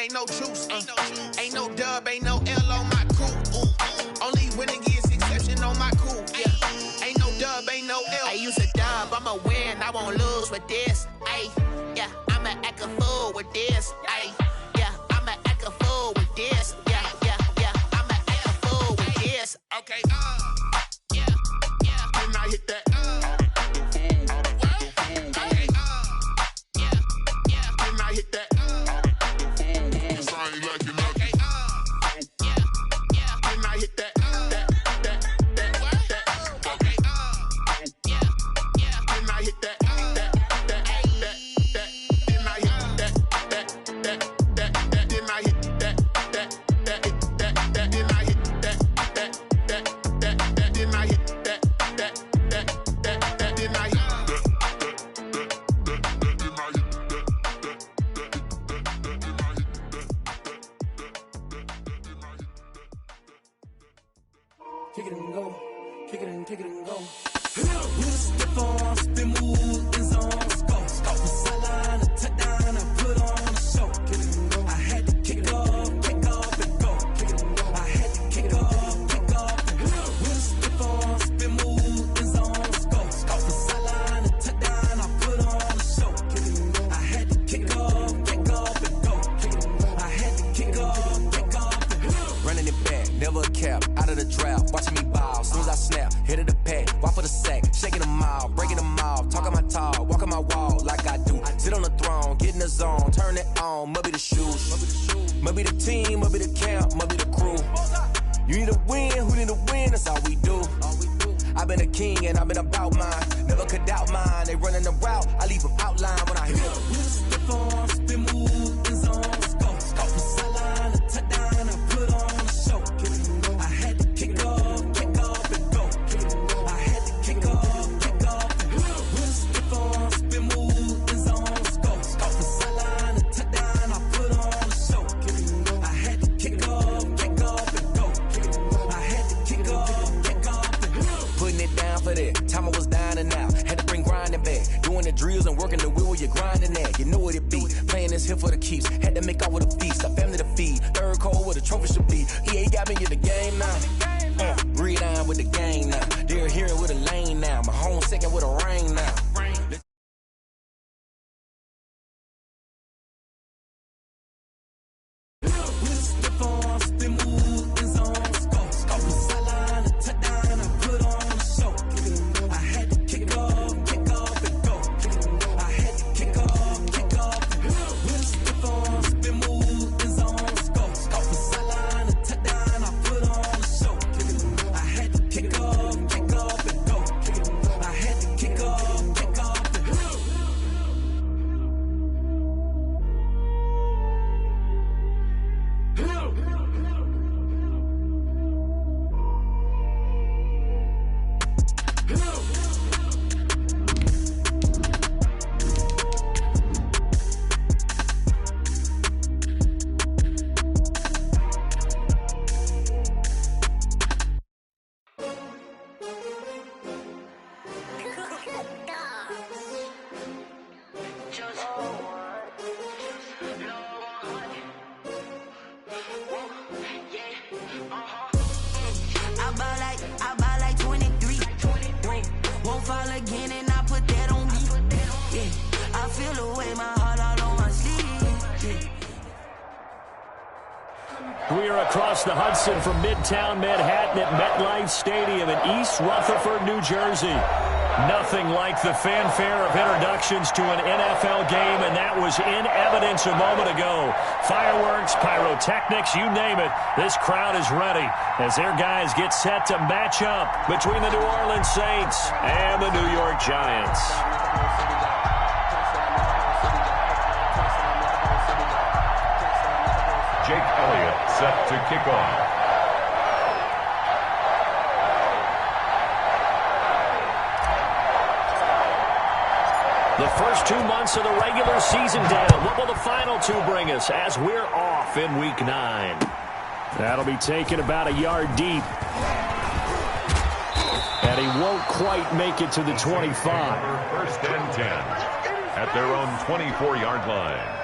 ain't no juice. Ain't no dub, ain't no L on my coupe. Only winning is exception on my coupe. Yeah. Ain't no dub, ain't no L. I use a dub, I'ma win, I won't lose with this. Ay, yeah, I'ma act a fool with this. Ay, yeah, I'ma act a fool with this. Yeah, yeah, yeah, I'ma act a fool with this. Okay, yeah, yeah. Then I hit that. Kick it and go, kick it and go. With a stiff arm, spin move, in zone, go. Stop the sideline, a touchdown, I put on a show. Kick it and go. I had to kick off and go. Kick it and go. I had to kick off and go. With a stiff arm, spin move, in zone, go. Stop the sideline, a touchdown, I put on a show. Kick it and go. I had to kick off and go. Kick it and go. I had to kick off and go. Running it back, never a cap, out of the draft, watching me ball, soon as I snap, hit of the pack, walk for the sack, shaking them out, breaking them off, talking my talk, walking my wall like I do, sit on the throne, get in the zone, turn it on, maybe the shoes, maybe the team, maybe the camp, maybe the crew, you need to win, who need to win, that's all we do, I've been a king and I've been about mine, never could doubt mine, they running the route, I leave them outline when I hit them. With a stiff arm, spin move, in zone, go, stop the sideline, a touchdown, I put on a show, kick it and go. I had to kick off and go, kick it and go. I had to kick off and go. With a stiff arm, spin move, in zone, go, stop the sideline, a touchdown, I put on a show, kick it and go. I had to kick off and go, kick it and go. I had to kick off and go. Putting it down for that, time I was down and out, had to bring grinding back, doing the drills and working the wheel where you're grinding at, you know what it be, playing this here for the keeps, had to make off with a feast, a family to feed, third cold where the trophy should be, EA got me in the game now, breathe on with the game now, they're here with a lane now, my home second with a rain now. With a stiff arm, spin move, in zone, go, stop the sideline, a touchdown, I put on a show, kick it and go. I had to kick off and go, kick it and go. I had to kick off and go. With a stiff arm, spin move, in zone, go, stop the sideline, a touchdown, I put on a show, kick it and go. I had to kick off and go, kick it and go. I had to kick off and go. I buy like 23. Won't fall again and I put that on me. Yeah, I feel the way, my heart all on my sleeve. Yeah. We are across the Hudson from Midtown Manhattan at MetLife Stadium in East Rutherford, New Jersey. Nothing like the fanfare of introductions to an NFL game, and that was in evidence a moment ago. Fireworks, pyrotechnics, you name it. This crowd is ready as their guys get set to match up between the New Orleans Saints and the New York Giants. Jake Elliott set to kick off. The first 2 months of the regular season down. What will the final two bring us as we're off in Week 9? That'll be taken about a yard deep. And he won't quite make it to the 25. First and 10 at their own 24-yard line.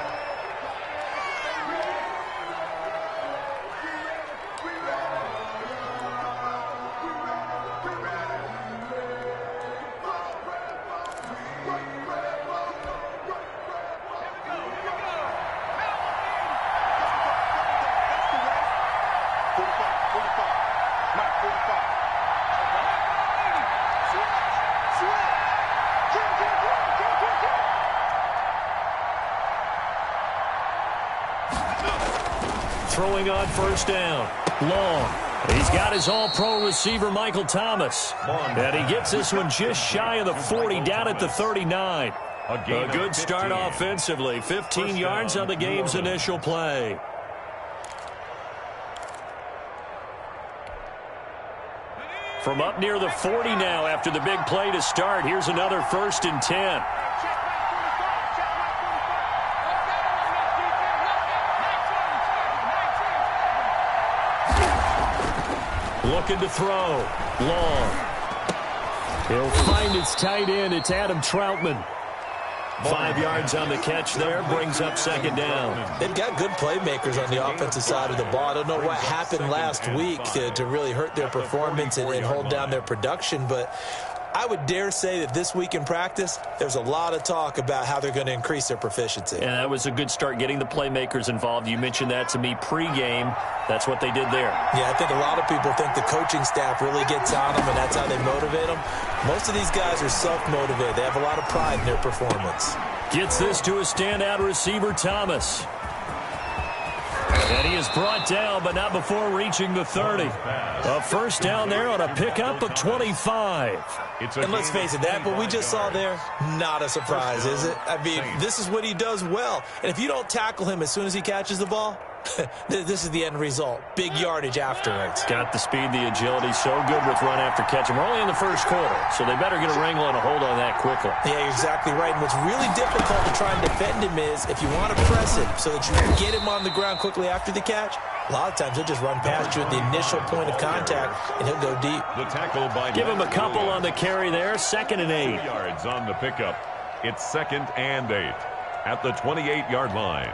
throwing on first down. Long. He's got his all-pro receiver, Michael Thomas. And he gets this one just shy of the 40, down at the 39. A good start offensively. 15 yards on the game's initial play. From up near the 40 now after the big play to start. Here's another 1st and 10. Looking to throw. Long. He'll find his tight end. It's Adam Troutman. 5 yards on the catch there. Brings up 2nd down. They've got good playmakers on the offensive side of the ball. I don't know what happened last week to really hurt their performance and hold down their production, but I would dare say that this week in practice, there's a lot of talk about how they're going to increase their proficiency. And that was a good start, getting the playmakers involved. You mentioned that to me pregame. That's what they did there. Yeah, I think a lot of people think the coaching staff really gets on them, and that's how they motivate them. Most of these guys are self-motivated. They have a lot of pride in their performance. Gets this to a standout receiver, Thomas. And he is brought down, but not before reaching the 30. A 1st down there on a pickup of 25. And let's face it, that what we just saw there, not a surprise, is it? I mean, this is what he does well. And if you don't tackle him as soon as he catches the ball, this is the end result. Big yardage afterwards. Got the speed, the agility, so good with run after catch. And we're only in the 1st quarter, so they better get a wrangle and a hold on that quickly. Yeah, you're exactly right. And what's really difficult to try and defend him is if you want to press him so that you can get him on the ground quickly after the catch, a lot of times he'll just run past you at the initial point of contact, and he'll go deep. The tackle by Give him a couple on the carry there. 2nd and 8. 2 yards on the pickup. It's 2nd and 8 at the 28-yard line.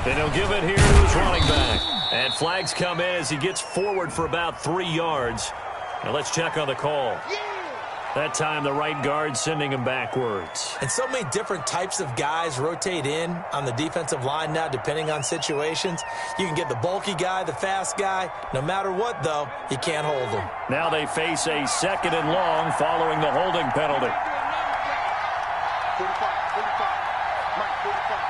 And he'll give it here to his running back. And flags come in as he gets forward for about 3 yards. Now let's check on the call. That time the right guard sending him backwards. And so many different types of guys rotate in on the defensive line now depending on situations. You can get the bulky guy, the fast guy. No matter what, though, you can't hold them. Now they face a 2nd and long following the holding penalty. 45. Mike, 45.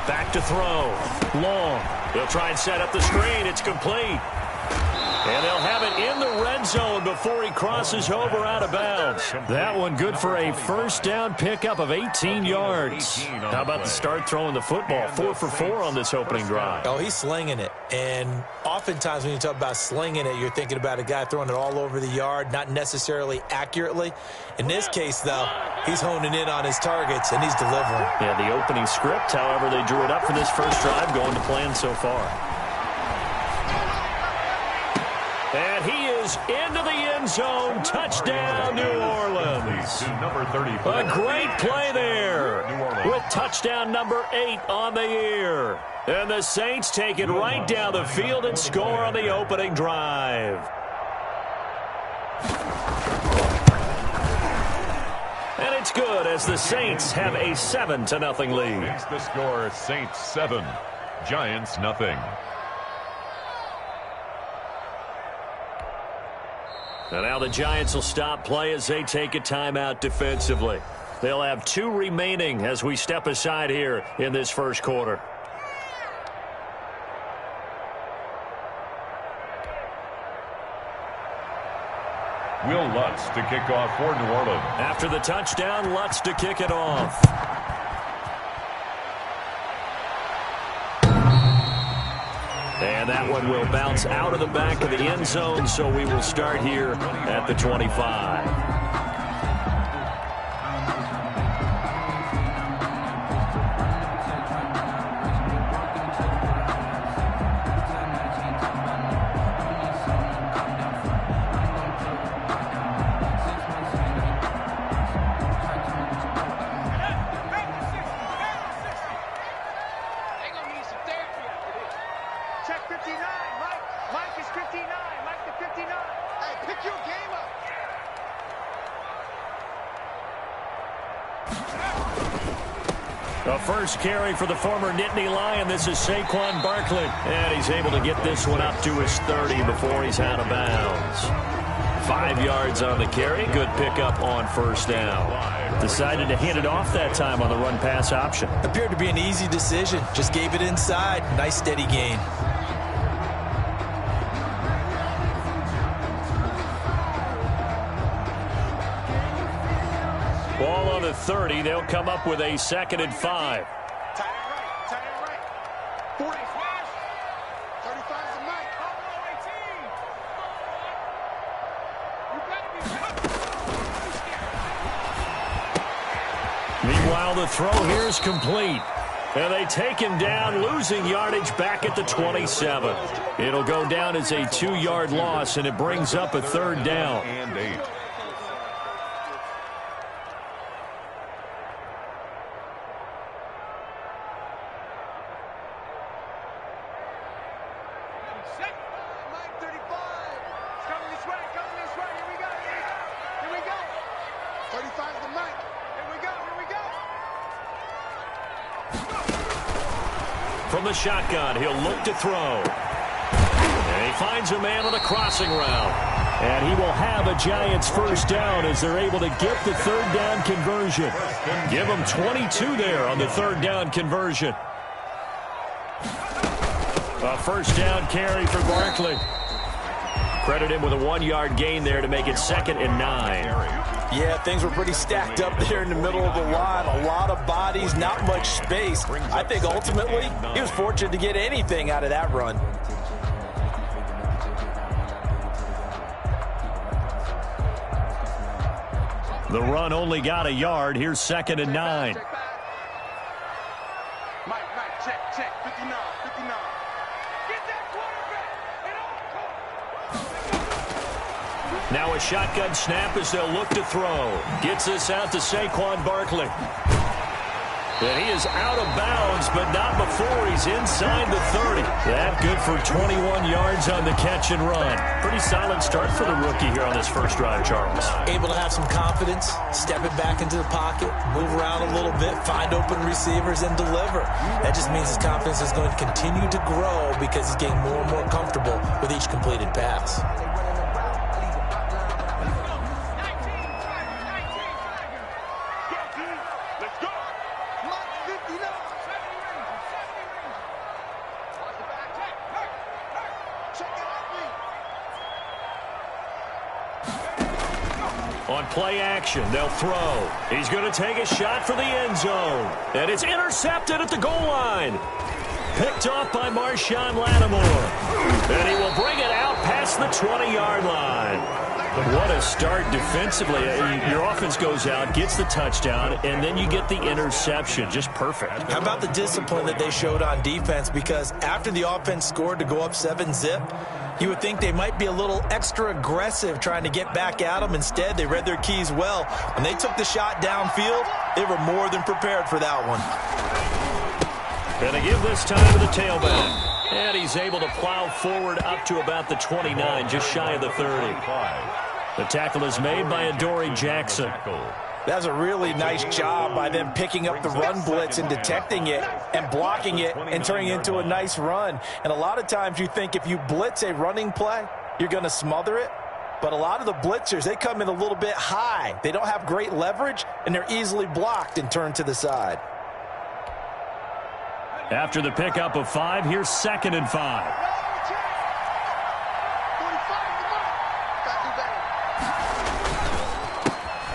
Back to throw. Long. He'll try and set up the screen. It's complete. And they'll have it in the red zone before he crosses over out of bounds. That one good for a 1st down pickup of 18 yards. How about the start throwing the football? 4 for 4 on this opening drive. Oh, he's slinging it. And oftentimes when you talk about slinging it, you're thinking about a guy throwing it all over the yard, not necessarily accurately. In this case, though, he's honing in on his targets, and he's delivering. Yeah, the opening script, however, they drew it up for this first drive, going to plan so far. And he is into the end zone. Touchdown, New Orleans. A great play there with touchdown number 8 on the year. And the Saints take it right down the field and score on the opening drive. And it's good as the Saints have a 7-0 lead. Makes the score Saints 7, Giants nothing. And now the Giants will stop play as they take a timeout defensively. They'll have 2 remaining as we step aside here in this first quarter. Will Lutz to kick off for New Orleans. After the touchdown, Lutz to kick it off. And that one will bounce out of the back of the end zone, so we will start here at the 25. A first carry for the former Nittany Lion. This is Saquon Barkley. And he's able to get this one up to his 30 before he's out of bounds. 5 yards on the carry. Good pickup on first down. Decided to hand it off that time on the run-pass option. Appeared to be an easy decision. Just gave it inside. Nice steady gain. Ball on the 30. They'll come up with a 2nd and 5. Tight end right. 40. 35 is the mic. Meanwhile, the throw here is complete. And they take him down, losing yardage back at the 27. It'll go down as a 2-yard loss, and it brings up a 3rd down. And 8. From the shotgun, he'll look to throw. And he finds a man on a crossing route. And he will have a Giants first down as they're able to get the 3rd down conversion. Give them 22 there on the 3rd down conversion. A first down carry for Barkley. Credit him with a 1-yard gain there to make it 2nd and 9. Yeah, things were pretty stacked up there in the middle of the line. A lot of bodies, not much space. I think ultimately he was fortunate to get anything out of that run. The run only got a yard. Here's 2nd and 9. Mike, check. 59. Get that quarterback. Now a shotgun snap as they'll look to throw. Gets this out to Saquon Barkley. And he is out of bounds, but not before he's inside the 30. That good for 21 yards on the catch and run. Pretty solid start for the rookie here on this first drive, Charles. Able to have some confidence, stepping back into the pocket, move around a little bit, find open receivers, and deliver. That just means his confidence is going to continue to grow because he's getting more and more comfortable with each completed pass. On play action, they'll throw. He's going to take a shot for the end zone. And it's intercepted at the goal line. Picked off by Marshawn Lattimore. And he will bring it out past the 20-yard line. What a start defensively. Your offense goes out, gets the touchdown, and then you get the interception. Just perfect. How about the discipline that they showed on defense? Because after the offense scored to go up 7-zip, you would think they might be a little extra aggressive trying to get back at them. Instead, they read their keys well. When they took the shot downfield, they were more than prepared for that one. Going to give this time to the tailback. And he's able to plow forward up to about the 29, just shy of the 30. The tackle is made by Adoree Jackson. That's a really nice job by them picking up the run blitz and detecting it and blocking it and turning it into a nice run. And a lot of times you think if you blitz a running play, you're going to smother it. But a lot of the blitzers, they come in a little bit high. They don't have great leverage, and they're easily blocked and turned to the side. After the pickup of 5, here's 2nd and 5.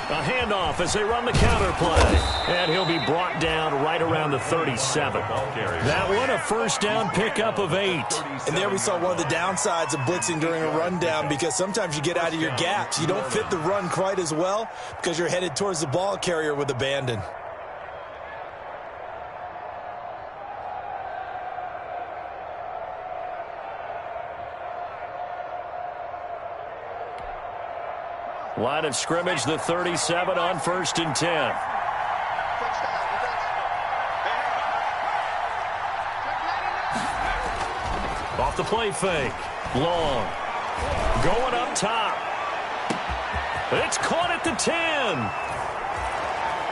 A handoff as they run the counter play. And he'll be brought down right around the 37. That one a first down pickup of 8. And there we saw one of the downsides of blitzing during a rundown, because sometimes you get out of your gaps. You don't fit the run quite as well because you're headed towards the ball carrier with abandon. Line of scrimmage, the 37 on 1st and 10. Off the play fake. Long. Going up top. It's caught at the 10.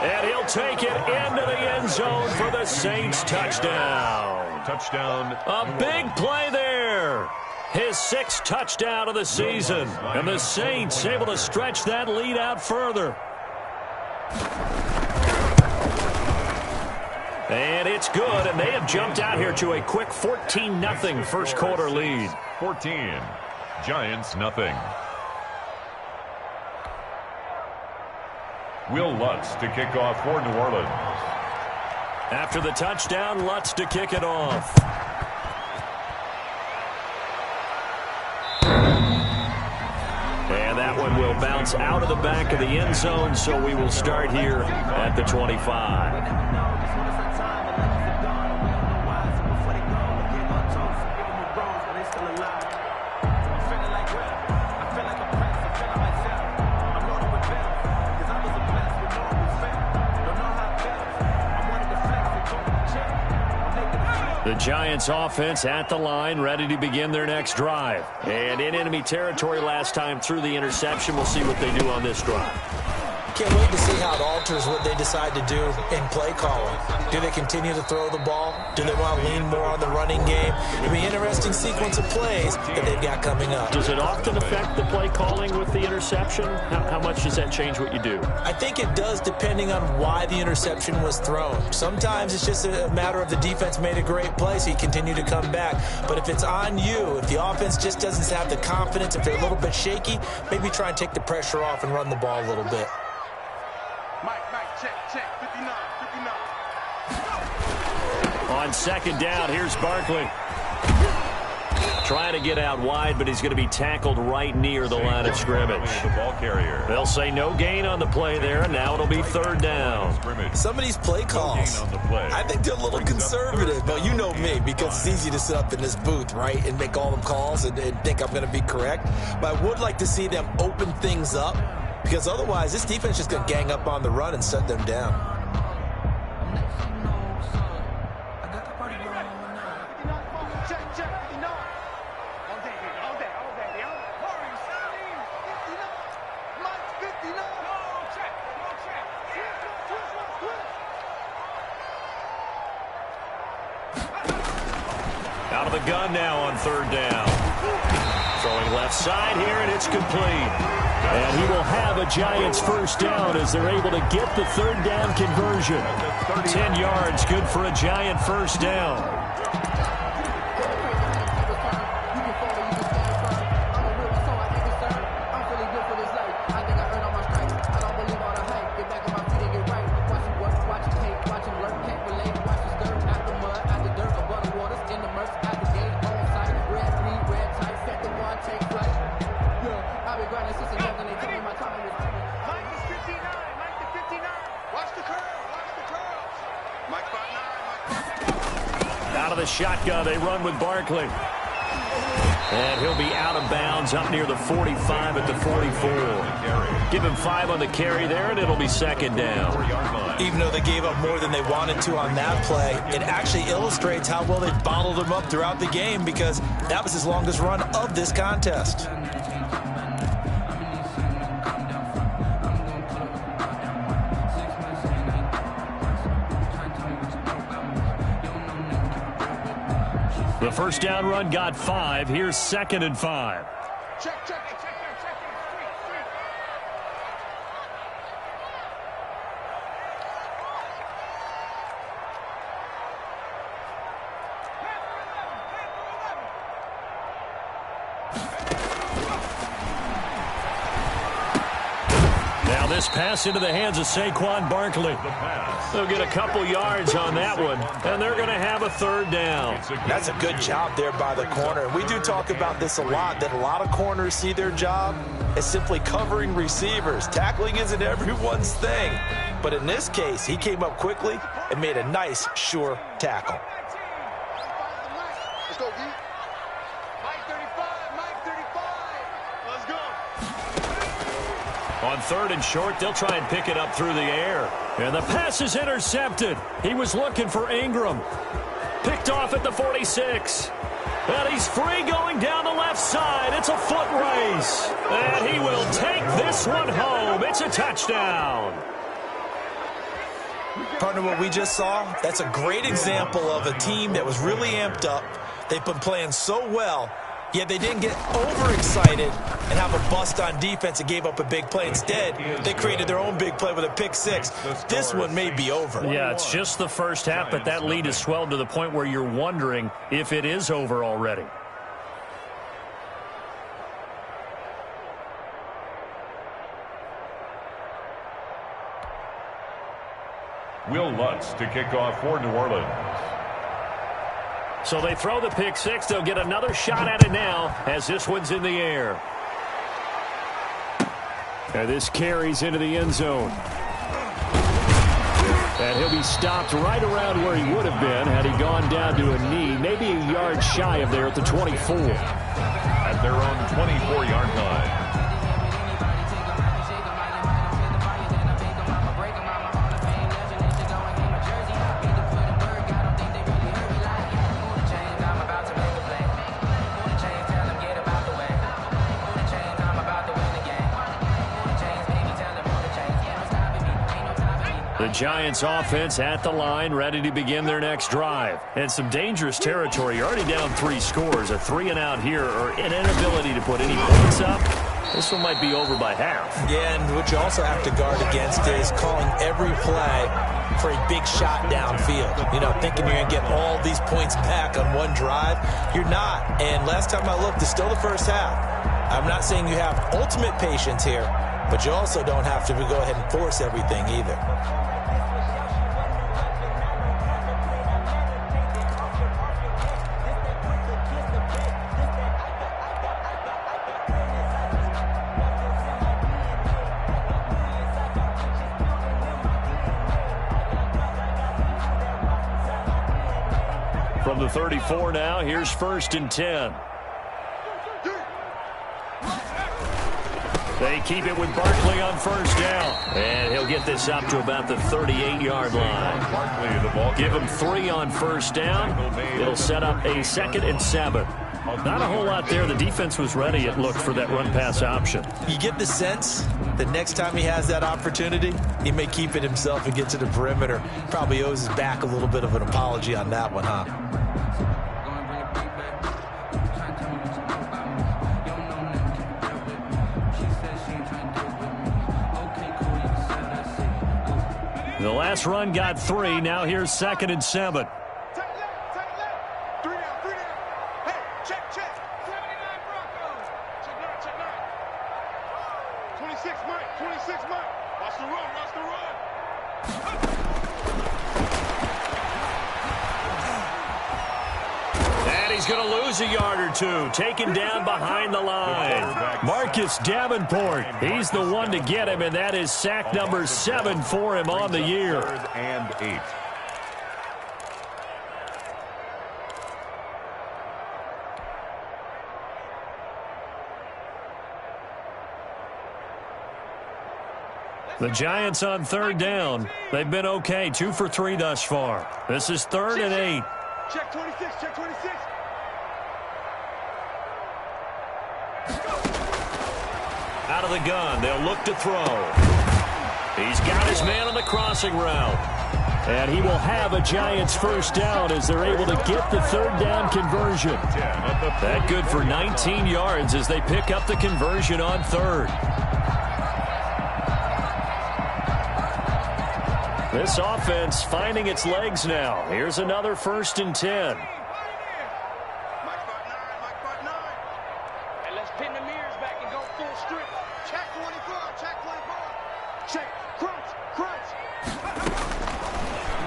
And he'll take it into the end zone for the Saints touchdown. Touchdown. A big play there. His 6th touchdown of the season. And the Saints able to stretch that lead out further. And it's good, and they have jumped out here to a quick 14-0 first quarter lead. 14. Giants nothing. Will Lutz to kick off for New Orleans. After the touchdown, Lutz to kick it off. And that one will bounce out of the back of the end zone, so we will start here at the 25. The Giants offense at the line, ready to begin their next drive. And in enemy territory last time through the interception. We'll see what they do on this drive. Can't wait to see how it alters what they decide to do in play calling. Do they continue to throw the ball? Do they want to lean more on the running game? It'll be an interesting sequence of plays that they've got coming up. Does it often affect the play calling with the interception? How much does that change what you do? I think it does, depending on why the interception was thrown. Sometimes it's just a matter of the defense made a great play, so you continue to come back. But if it's on you, if the offense just doesn't have the confidence, if they're a little bit shaky, maybe try and take the pressure off and run the ball a little bit. Check, 59. On second down, here's Barkley. Trying to get out wide, but he's going to be tackled right near the line of scrimmage. The ball carrier. They'll say no gain on the play there, and now it'll be third down. Some of these play calls, I think they're a little conservative, but you know me, because it's easy to sit up in this booth, right, and make all them calls and think I'm going to be correct. But I would like to see them open things up, because otherwise this defense is just going to gang up on the run and shut them down. Out of the gun now on third down. Throwing left side here, and it's complete. And he will have a Giants first down as they're able to get the third down conversion. 10 yards, good for a Giant first down. Out of the shotgun, they run with Barkley. And he'll be out of bounds up near the 45 at the 44. Give him 5 on the carry there, and it'll be second down. Even though they gave up more than they wanted to on that play, it actually illustrates how well they bottled him up throughout the game, because that was his longest run of this contest. The first down run got 5. Here's second and 5. Check. Now this pass into the hands of Saquon Barkley. They'll get a couple yards on that one, and they're going to have a third down. That's a good job there by the corner. We do talk about this a lot, that a lot of corners see their job as simply covering receivers. Tackling isn't everyone's thing. But in this case, he came up quickly and made a nice, sure tackle. Let's go, D. Mike 35. Let's go. On third and short, they'll try and pick it up through the air. And the pass is intercepted. He was looking for Ingram. Picked off at the 46. And he's free going down the left side. It's a foot race. And he will take this one home. It's a touchdown. Partner, what we just saw, that's a great example of a team that was really amped up. They've been playing so well, yet they didn't get overexcited and have a bust on defense and gave up a big play. Instead, they created their own big play with a pick six. This one may be over. Yeah, it's just the first half, but that lead has swelled to the point where you're wondering if it is over already. Will Lutz to kick off for New Orleans. So they throw the pick six. They'll get another shot at it now as this one's in the air. And this carries into the end zone. And he'll be stopped right around where he would have been had he gone down to a knee, maybe a yard shy of there at the 24. At their own 24-yard line. The Giants offense at the line, ready to begin their next drive. And some dangerous territory. You're already down 3 scores. A 3-and-out here or an inability to put any points up. This one might be over by half. Yeah, and what you also have to guard against is calling every play for a big shot downfield. You know, thinking you're going to get all these points back on one drive. You're not. And last time I looked, it's still the first half. I'm not saying you have ultimate patience here, but you also don't have to go ahead and force everything either. From the 34 now, here's 1st and 10. They keep it with Barkley on 1st down. And he'll get this up to about the 38-yard line. Give him 3 on 1st down. It'll set up a 2nd and 7. Not a whole lot there. The defense was ready, it looked, for that run-pass option. You get the sense that next time he has that opportunity, he may keep it himself and get to the perimeter. Probably owes his back a little bit of an apology on that one, huh? The last run got 3. Now here's 2nd and 7. He's going to lose a yard or 2. Taken down behind the line. Marcus Davenport. He's the one to get him, and that is sack number 7 for him on the year. 3rd and 8. The Giants on 3rd down. They've been okay. 2 for 3 thus far. This is 3rd and 8. Check 26, check 26. Out of the gun, they'll look to throw. He's got his man on the crossing route. And he will have a Giants 1st down as they're able to get the 3rd down conversion. That good for 19 yards as they pick up the conversion on 3rd. This offense finding its legs now. Here's another 1st and 10.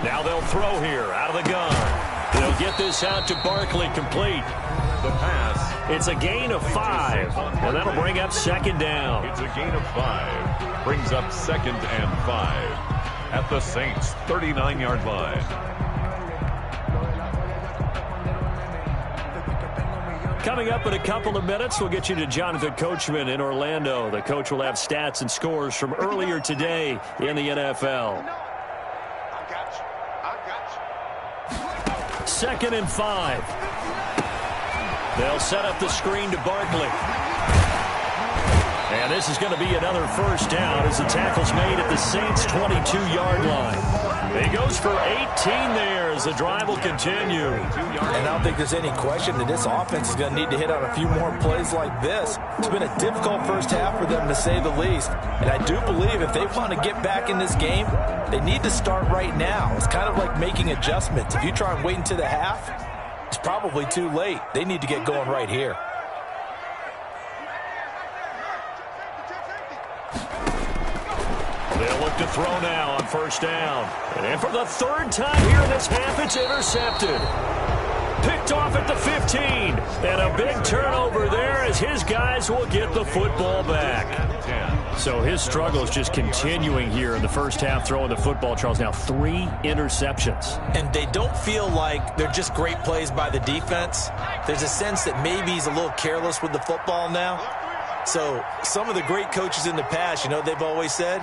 Now they'll throw here out of the gun. They'll get this out to Barkley, complete. The pass. It's a gain of 5, and that'll bring up 2nd down. It's a gain of 5. Brings up 2nd and 5 at the Saints' 39-yard line. Coming up in a couple of minutes, we'll get you to Jonathan Coachman in Orlando. The coach will have stats and scores from earlier today in the NFL. 2nd and 5. They'll set up the screen to Barkley. And this is going to be another 1st down as the tackle's made at the Saints' 22-yard line. He goes for 18 there as the drive will continue. And I don't think there's any question that this offense is going to need to hit on a few more plays like this. It's been a difficult first half for them, to say the least. And I do believe if they want to get back in this game, they need to start right now. It's kind of like making adjustments. If you try and wait until the half, it's probably too late. They need to get going right here. They'll look to throw now on first down. And for the third time here in this half, it's intercepted. Picked off at the 15. And a big turnover there as his guys will get the football back. So his struggle is just continuing here in the first half, throwing the football, Charles. Now 3 interceptions. And they don't feel like they're just great plays by the defense. There's a sense that maybe he's a little careless with the football now. So some of the great coaches in the past, you know, they've always said,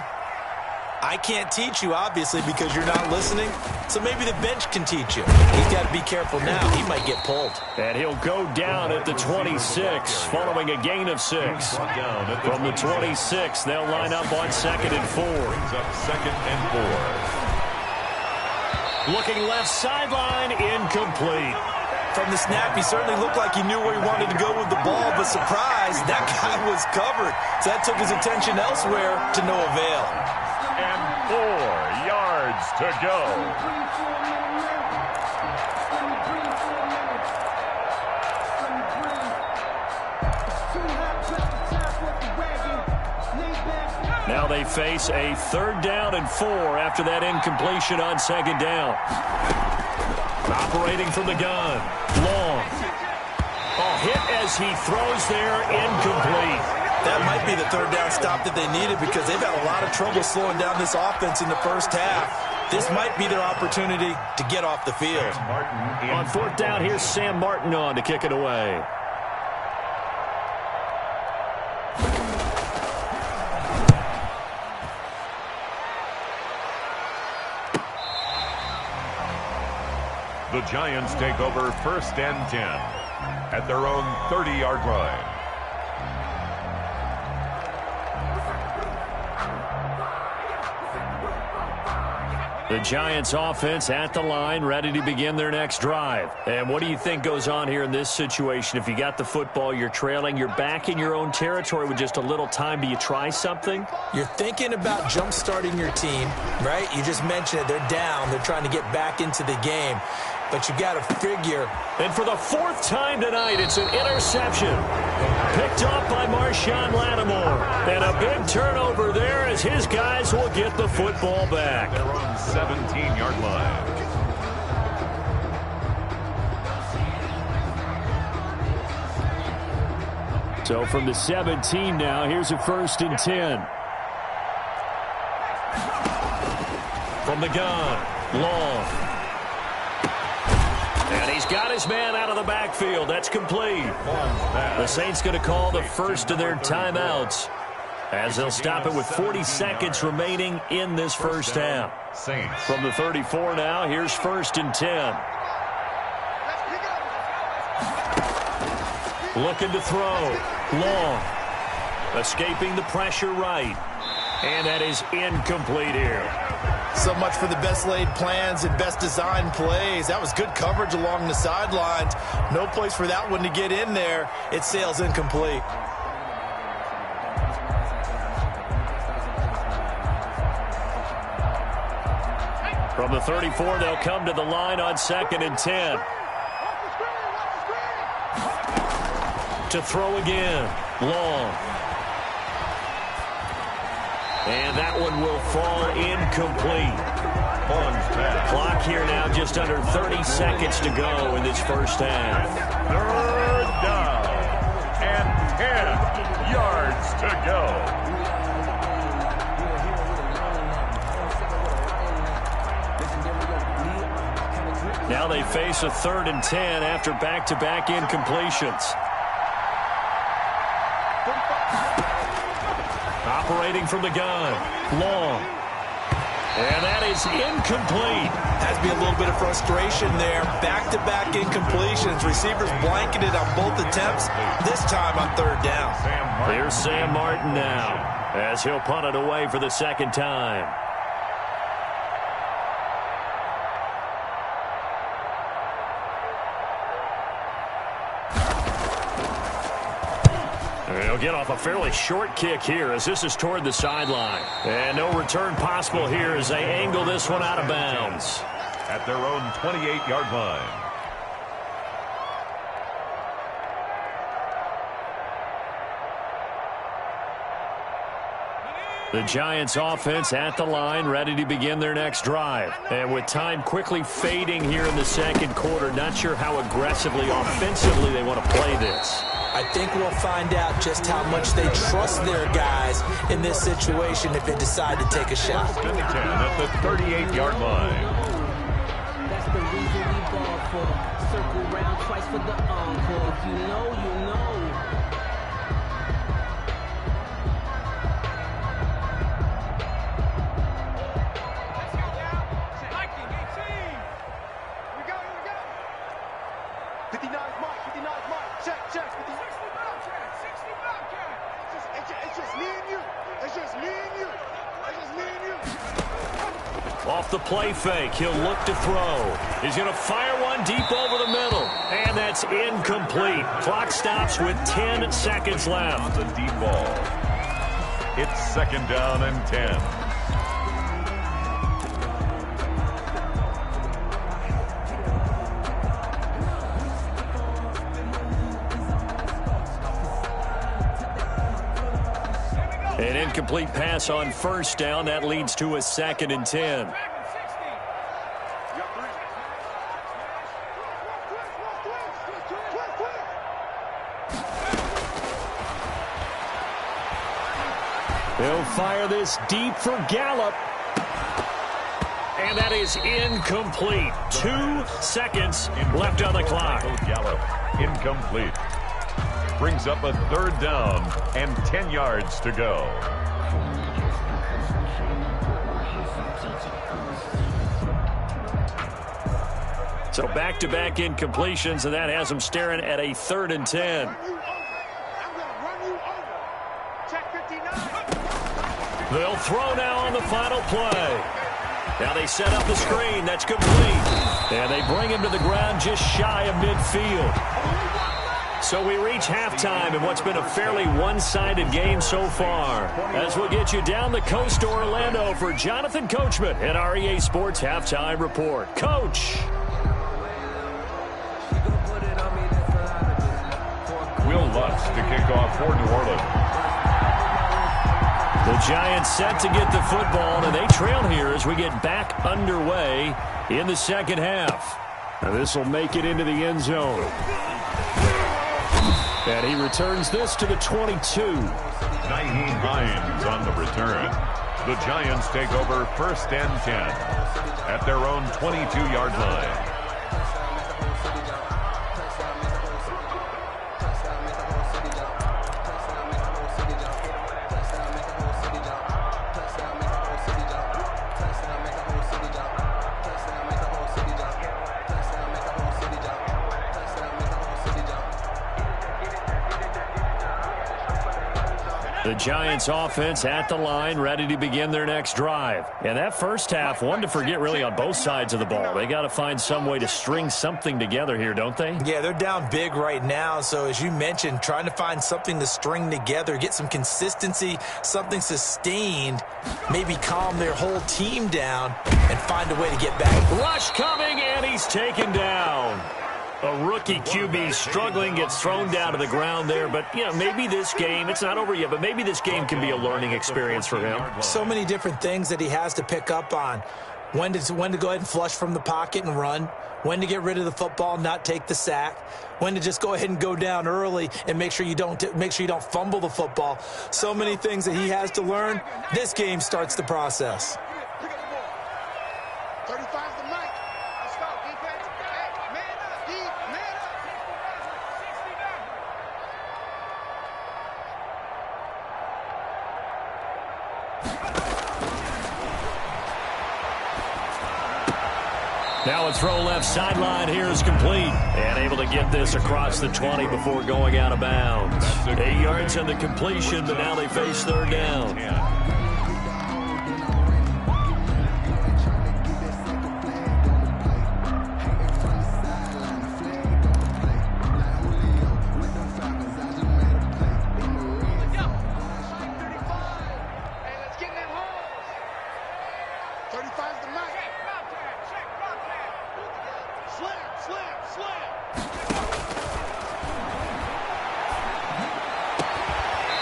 I can't teach you, obviously, because you're not listening. So maybe the bench can teach you. He's got to be careful now. He might get pulled. And he'll go down at the 26, following a gain of 6. From the 26, they'll line up on 2nd and 4. Second and 4. Looking left sideline, incomplete. From the snap, he certainly looked like he knew where he wanted to go with the ball, but surprise, that guy was covered. So that took his attention elsewhere to no avail. And 4 yards to go. Now they face a 3rd down and 4 after that incompletion on 2nd down. Operating from the gun. Long. Oh, hit as he throws there, incomplete. That might be the 3rd down stop that they needed because they've had a lot of trouble slowing down this offense in the first half. This might be their opportunity to get off the field. On 4th down, here's Sam Martin on to kick it away. The Giants take over 1st and 10 at their own 30-yard line. The Giants offense at the line, ready to begin their next drive. And what do you think goes on here in this situation? If you got the football, you're trailing, you're back in your own territory with just a little time. Do you try something? You're thinking about jump-starting your team, right? You just mentioned it. They're down. They're trying to get back into the game. But you got to figure. And for the 4th time tonight, it's an interception. Picked off by Marshawn Lattimore. And a big turnover there as his guys will get the football back. They're on 17-yard line. So from the 17 now, here's a 1st and 10. From the gun, Long. And he's got his man out of the backfield. That's complete. The Saints going to call the first of their timeouts as they'll stop it with 40 seconds remaining in this first half. From the 34 now, here's 1st and 10. Looking to throw. Long. Escaping the pressure right. And that is incomplete here. So much for the best laid plans and best designed plays. That was good coverage along the sidelines. No place for that one to get in there. It sails incomplete. From the 34, they'll come to the line on 2nd and 10. To throw again. Long. And that one will fall incomplete. Clock here now just under 30 seconds to go in this first half. 3rd down and 10 yards to go. Now they face a 3rd and 10 after back-to-back incompletions. Operating from the gun. Long. And that is incomplete. Has to be a little bit of frustration there. Back-to-back incompletions. Receivers blanketed on both attempts, this time on 3rd down. Here's Sam Martin now as he'll punt it away for the 2nd time. He'll get off a fairly short kick here as this is toward the sideline. And no return possible here as they angle this one out of bounds. At their own 28-yard line. The Giants offense at the line, ready to begin their next drive. And with time quickly fading here in the second quarter, not sure how aggressively, offensively they want to play this. I think we'll find out just how much they trust their guys in this situation if they decide to take a shot. First and 10 at the 38-yard line. That's the reason we ball for. Circle round twice for the encore. If you know, you know. Off the play fake, he'll look to throw. He's going to fire one deep over the middle. And that's incomplete. Clock stops with 10 seconds left. The deep ball. It's second down and 10. An incomplete pass on first down. That leads to a second and 10. They'll fire this deep for Gallup. And that is incomplete. 2 seconds left on the clock. Gallup, incomplete. Brings up a third down and 10 yards to go. So back-to-back incompletions, and that has them staring at a 3rd and 10. They'll throw now on the final play. Now they set up the screen. That's complete. And they bring him to the ground just shy of midfield. So we reach halftime in what's been a fairly one-sided game so far. As we'll get you down the coast to Orlando for Jonathan Coachman at REA Sports Halftime Report. Coach. Will Lutz to kick off for New Orleans. The Giants set to get the football, and they trail here as we get back underway in the second half. Now this will make it into the end zone. And he returns this to the 22. Nyheim Hines on the return. The Giants take over 1st and 10 at their own 22-yard line. The Giants offense at the line, ready to begin their next drive. And that first half, one to forget really on both sides of the ball. They got to find some way to string something together here, don't they? Yeah, they're down big right now. So as you mentioned, trying to find something to string together, get some consistency, something sustained, maybe calm their whole team down and find a way to get back. Rush coming, and he's taken down. A rookie QB struggling, gets thrown down to the ground there. But, you know, maybe this game, it's not over yet, but maybe this game can be a learning experience for him. So many different things that he has to pick up on. When to go ahead and flush from the pocket and run. When to get rid of the football, not take the sack. When to just go ahead and go down early and make sure you don't fumble the football. So many things that he has to learn. This game starts the process. 35's the mic. Let's go, defense. Hey, man up, D, man up. Now a throw left sideline here is complete. And able to get this across the 20 before going out of bounds. 8 yards on the completion, but now they face 3rd down.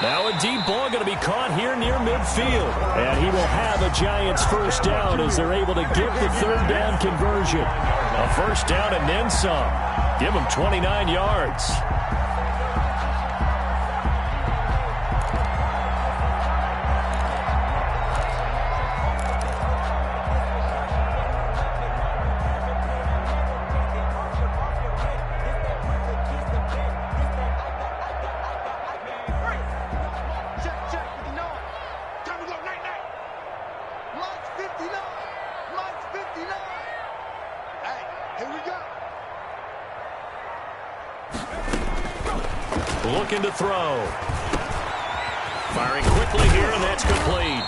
Now a deep ball going to be caught here near midfield. And he will have a Giants first down as they're able to get the third down conversion. A first down and then some. Give him 29 yards. Looking to throw. Firing quickly here, and that's complete.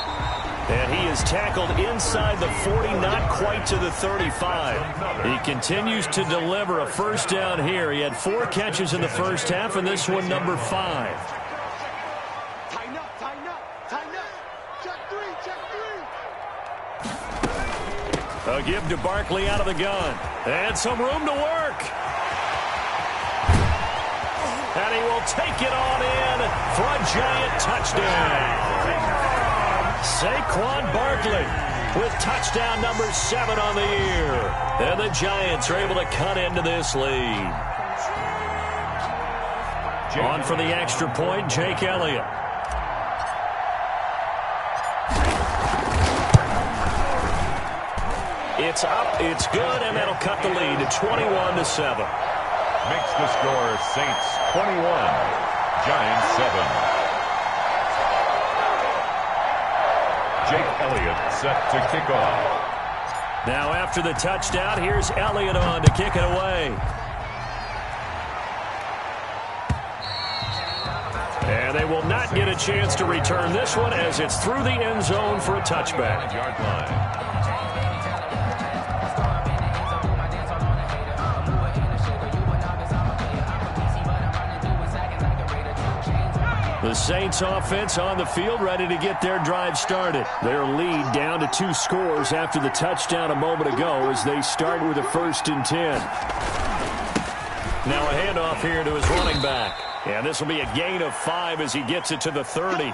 And he is tackled inside the 40, not quite to the 35. He continues to deliver a first down here. He had 4 catches in the first half, and this one number 5. Tighten up, tighten up, tighten up. Check 3, check 3. A give to Barkley out of the gun. And some room to work. And he will take it on in for a Giant touchdown. Saquon Barkley with touchdown number 7 on the year. And the Giants are able to cut into this lead. On for the extra point, Jake Elliott. It's up, it's good, and that'll cut the lead to 21-7. Makes the score Saints 21, Giants 7. Jake Elliott set to kick off. Now after the touchdown, here's Elliott on to kick it away. And they will not get a chance to return this one as it's through the end zone for a touchback. Yard line. The Saints offense on the field ready to get their drive started. Their lead down to 2 scores after the touchdown a moment ago as they start with a 1st and 10. Now a handoff here to his running back. And this will be a gain of 5 as he gets it to the 30.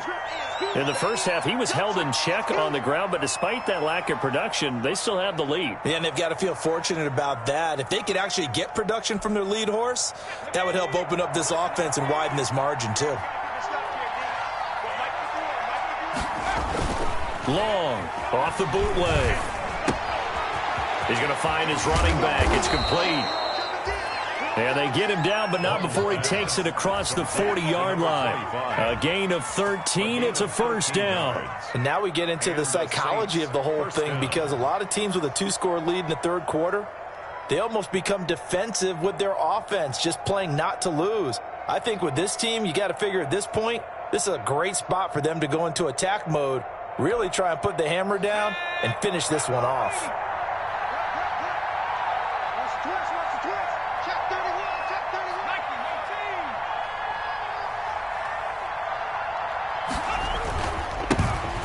In the first half, he was held in check on the ground, but despite that lack of production, they still have the lead. Yeah, and they've got to feel fortunate about that. If they could actually get production from their lead horse, that would help open up this offense and widen this margin too. Long, off the bootleg. He's going to find his running back. It's complete. And they get him down, but not before he takes it across the 40-yard line. A gain of 13. It's a first down. And now we get into the psychology of the whole thing, because a lot of teams with a 2-score lead in the third quarter, they almost become defensive with their offense, just playing not to lose. I think with this team, you got to figure at this point, this is a great spot for them to go into attack mode, really try and put the hammer down and finish this one off.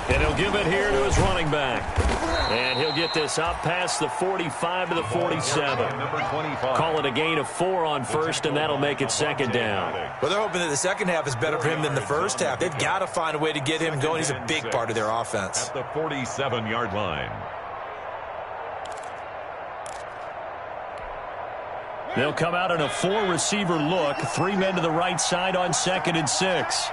And he'll give it here to his running back. And he'll get this up past the 45 to the 47. Call it a gain of 4 on first, and that'll make it second down. Well, they're hoping that the second half is better for him than the first half. They've got to find a way to get him going. He's a big part of their offense. At the 47-yard line. They'll come out in a 4-receiver look. 3 men to the right side on 2nd and 6.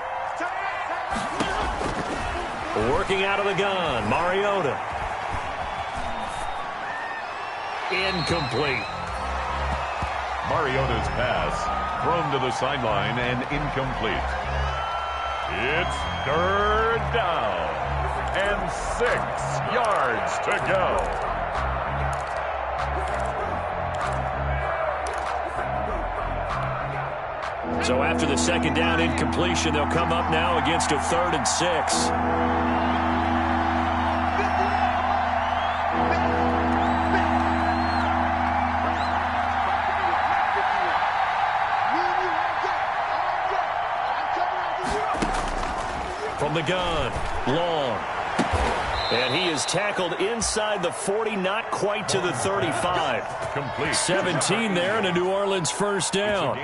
Working out of the gun, Mariota. Incomplete. Mariota's pass thrown to the sideline and incomplete. It's 3rd down and 6 yards to go. So after the second down incompletion, they'll come up now against a 3rd and 6. From the gun, Long. And he is tackled inside the 40, not quite to the 35. Complete. 17 there and a New Orleans first down.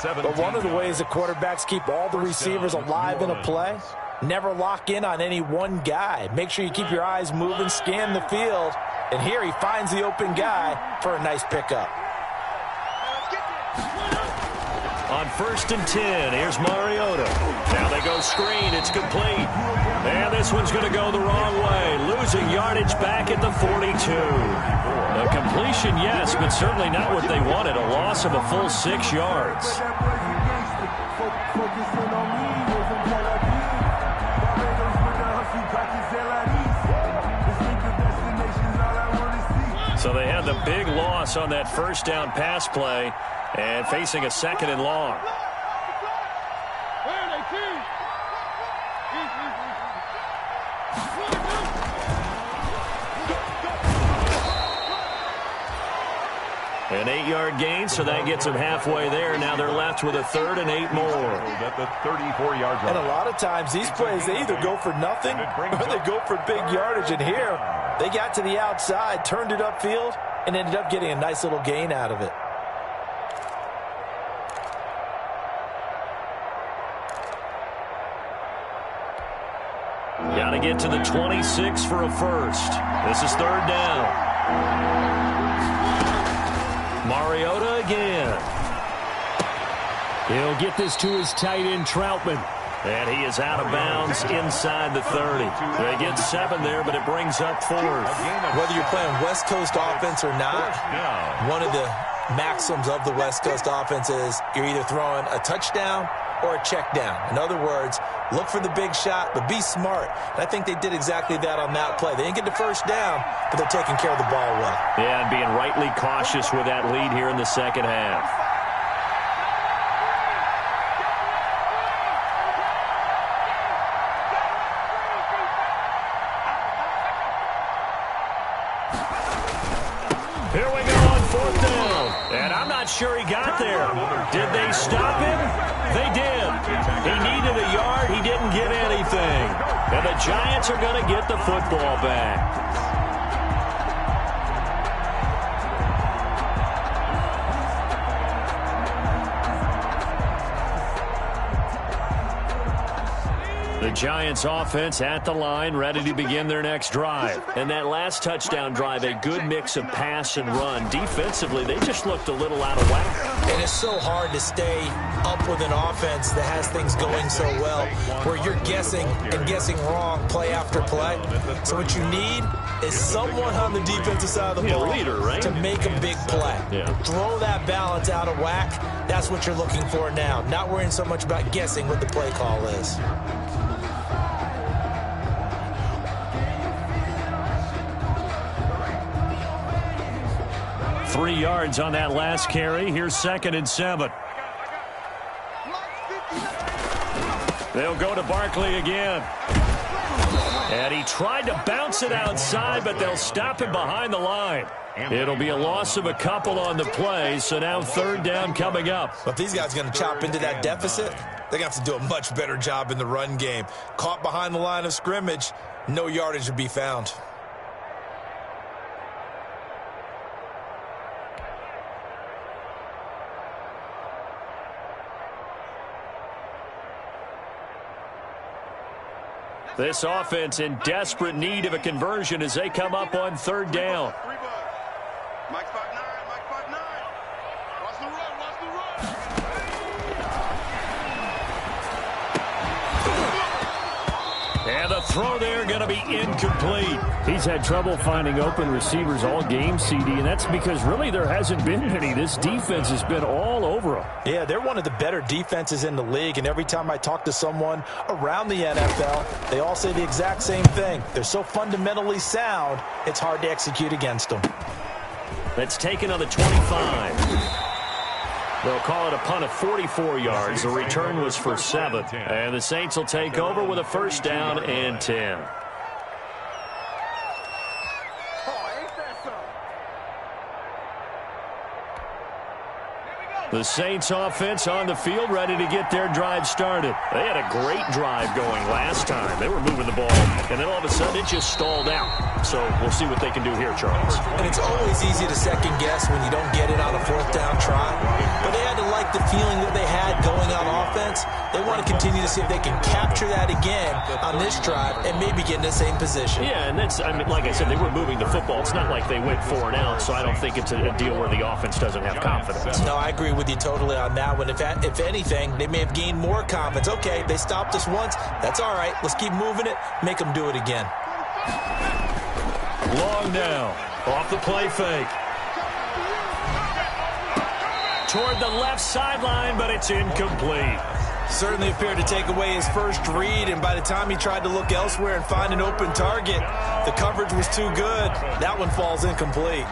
But one of the ways the quarterbacks keep all the receivers alive in a play, never lock in on any one guy. Make sure you keep your eyes moving, scan the field. And here he finds the open guy for a nice pickup. On 1st and 10, here's Mariota. Now they go screen. It's complete. And this one's going to go the wrong way. Losing yardage back at the 42. A completion, yes, but certainly not what they wanted. A loss of a full 6 yards. So they had the big loss on that first down pass play and facing a 2nd and long. An 8-yard gain, so that gets them halfway there. Now they're left with a 3rd and 8 more. At the 34-yard line. And a lot of times these plays, they either go for nothing or they go for big yardage. And here, they got to the outside, turned it upfield, and ended up getting a nice little gain out of it. Got to get to the 26 for a first. This is 3rd down. Mariota again. He'll get this to his tight end, Troutman. And he is out of bounds inside the 30. They get 7 there, but it brings up 4th. Whether you're playing West Coast offense or not, one of the maxims of the West Coast offense is you're either throwing a touchdown or a check down. In other words, look for the big shot, but be smart. And I think they did exactly that on that play. They didn't get the first down, but they're taking care of the ball well. Yeah, and being rightly cautious with that lead here in the second half. Here we go on 4th down. And I'm not sure he got there. Did they stop him? They did. He needed a yard. He didn't get anything. And the Giants are going to get the football back. The Giants offense at the line, ready to begin their next drive. And that last touchdown drive, a good mix of pass and run. Defensively, they just looked a little out of whack. And it's so hard to stay up with an offense that has things going so well, where you're guessing and guessing wrong play after play. So what you need is someone on the defensive side of the ball leader, right? to make a big play. Yeah. Throw that balance out of whack. That's what you're looking for now. Not worrying so much about guessing what the play call is. 3 yards on that last carry. Here's 2nd and 7. They'll go to Barkley again. And he tried to bounce it outside, but they'll stop him behind the line. It'll be a loss of a couple on the play, so now 3rd down coming up. Well, if these guys are going to chop into that deficit, they're going to have to do a much better job in the run game. Caught behind the line of scrimmage, no yardage to be found. This offense in desperate need of a conversion as they come up on 3rd down. Mike 5-9, Mike 5-9. Watch the run, watch the run. And the throw there going to be incomplete. He's had trouble finding open receivers all game, CD, and that's because really there hasn't been any. This defense has been all over him. Yeah, they're one of the better defenses in the league, and every time I talk to someone around the NFL, they all say the exact same thing. They're so fundamentally sound, it's hard to execute against them. That's taken on the 25. They'll call it a punt of 44 yards. The return was for 7. And the Saints will take over with a 1st down and 10. The Saints offense on the field, ready to get their drive started. They had a great drive going last time. They were moving the ball, and then all of a sudden it just stalled out. So we'll see what they can do here, Charles. And it's always easy to second guess when you don't get it on a fourth down try. But they had to like the feeling that they had going on offense. They want to continue to see if they can capture that again on this drive and maybe get in the same position. Yeah, and that's, I mean, like I said, they were moving the football. It's not like they went 4 and out, so I don't think it's a deal where the offense doesn't have confidence. No, I agree with you totally on that one. If anything, they may have gained more confidence. Okay, they stopped us once. That's all right. Let's keep moving it. Make them do it again. Long now. Off the play fake. Toward the left sideline, but it's incomplete. Certainly appeared to take away his first read, and by the time he tried to look elsewhere and find an open target, the coverage was too good. That one falls incomplete.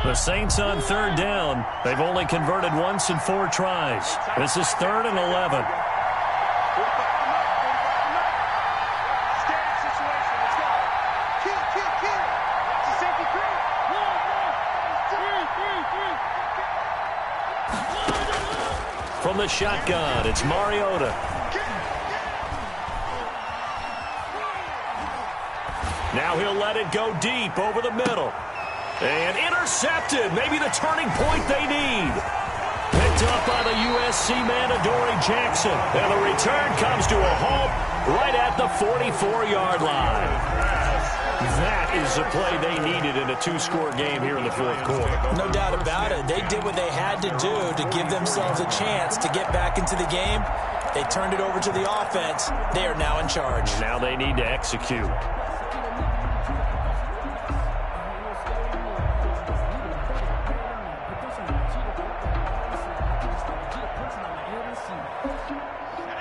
The Saints on 3rd down. They've only converted once in 4 tries. This is 3rd and 11. From the shotgun, it's Mariota. Now he'll let it go deep over the middle. And intercepted. Maybe the turning point they need. Picked up by the USC man, Adoree Jackson. And the return comes to a halt right at the 44-yard line. That is the play they needed in a 2-score game here in the 4th quarter. No doubt about it. They did what they had to do to give themselves a chance to get back into the game. They turned it over to the offense. They are now in charge. Now they need to execute.